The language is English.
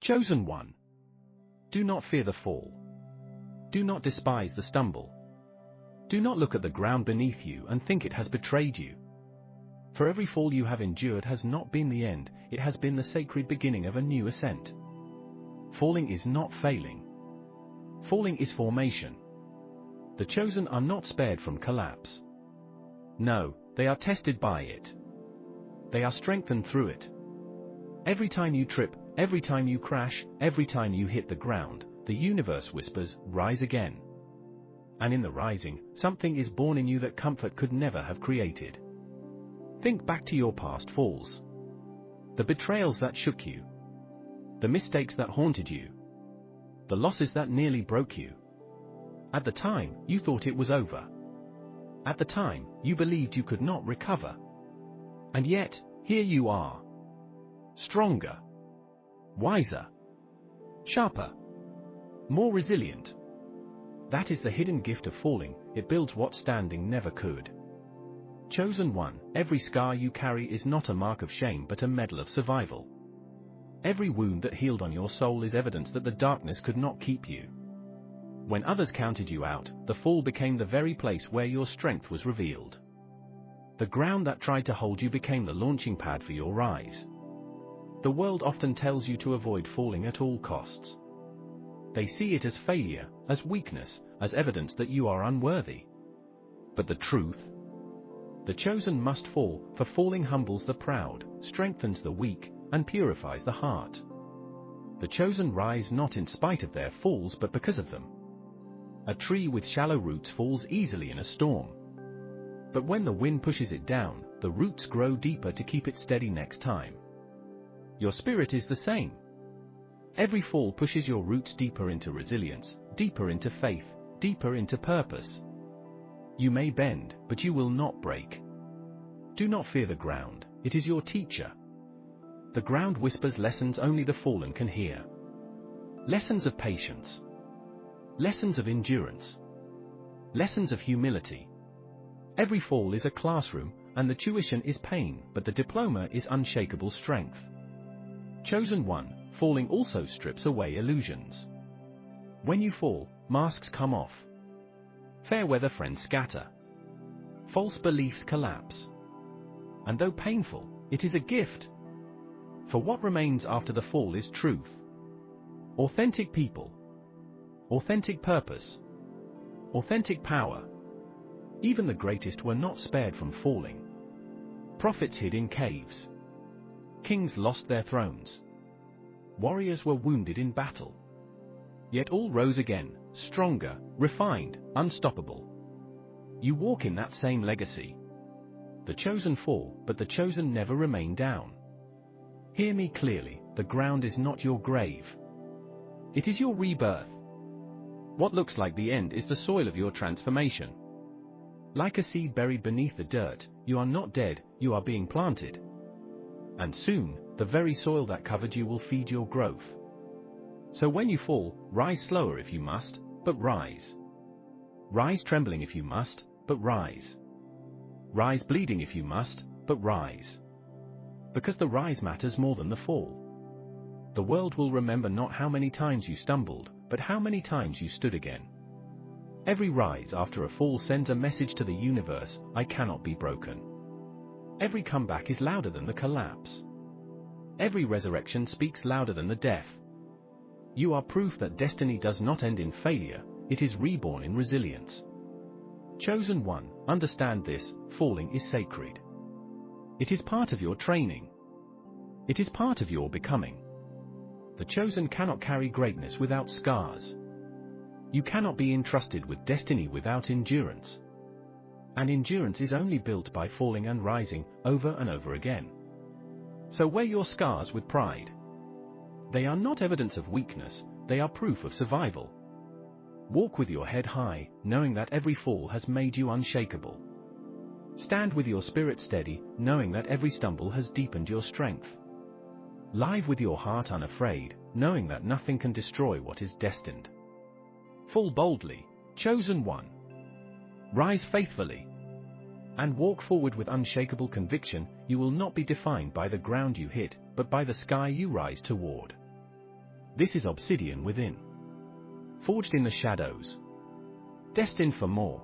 Chosen one. Do not fear the fall. Do not despise the stumble. Do not look at the ground beneath you and think it has betrayed you. For every fall you have endured has not been the end, it has been the sacred beginning of a new ascent. Falling is not failing. Falling is formation. The chosen are not spared from collapse. No, they are tested by it. They are strengthened through it. Every time you trip, every time you crash, every time you hit the ground, the universe whispers, "Rise again." And in the rising, something is born in you that comfort could never have created. Think back to your past falls. The betrayals that shook you. The mistakes that haunted you. The losses that nearly broke you. At the time, you thought it was over. At the time, you believed you could not recover. And yet, here you are. Stronger. Wiser. Sharper. More resilient. That is the hidden gift of falling, it builds what standing never could. Chosen one, every scar you carry is not a mark of shame but a medal of survival. Every wound that healed on your soul is evidence that the darkness could not keep you. When others counted you out, the fall became the very place where your strength was revealed. The ground that tried to hold you became the launching pad for your rise. The world often tells you to avoid falling at all costs. They see it as failure, as weakness, as evidence that you are unworthy. But the truth? The chosen must fall, for falling humbles the proud, strengthens the weak, and purifies the heart. The chosen rise not in spite of their falls but because of them. A tree with shallow roots falls easily in a storm. But when the wind pushes it down, the roots grow deeper to keep it steady next time. Your spirit is the same. Every fall pushes your roots deeper into resilience, deeper into faith, deeper into purpose. You may bend, but you will not break. Do not fear the ground, it is your teacher. The ground whispers lessons only the fallen can hear. Lessons of patience. Lessons of endurance. Lessons of humility. Every fall is a classroom, and the tuition is pain, but the diploma is unshakable strength. Chosen one, falling also strips away illusions. When you fall, masks come off. Fair weather friends scatter. False beliefs collapse. And though painful, it is a gift. For what remains after the fall is truth. Authentic people. Authentic purpose. Authentic power. Even the greatest were not spared from falling. Prophets hid in caves. Kings lost their thrones. Warriors were wounded in battle. Yet all rose again, stronger, refined, unstoppable. You walk in that same legacy. The chosen fall, but the chosen never remain down. Hear me clearly, the ground is not your grave. It is your rebirth. What looks like the end is the soil of your transformation. Like a seed buried beneath the dirt, you are not dead, you are being planted. And soon, the very soil that covered you will feed your growth. So when you fall, rise slower if you must, but rise. Rise trembling if you must, but rise. Rise bleeding if you must, but rise. Because the rise matters more than the fall. The world will remember not how many times you stumbled, but how many times you stood again. Every rise after a fall sends a message to the universe, I cannot be broken. Every comeback is louder than the collapse. Every resurrection speaks louder than the death. You are proof that destiny does not end in failure, it is reborn in resilience. Chosen one, understand this, falling is sacred. It is part of your training. It is part of your becoming. The chosen cannot carry greatness without scars. You cannot be entrusted with destiny without endurance. And endurance is only built by falling and rising, over and over again. So wear your scars with pride. They are not evidence of weakness, they are proof of survival. Walk with your head high, knowing that every fall has made you unshakable. Stand with your spirit steady, knowing that every stumble has deepened your strength. Live with your heart unafraid, knowing that nothing can destroy what is destined. Fall boldly, chosen one. Rise faithfully. And walk forward with unshakable conviction, you will not be defined by the ground you hit, but by the sky you rise toward. This is obsidian within. Forged in the shadows. Destined for more.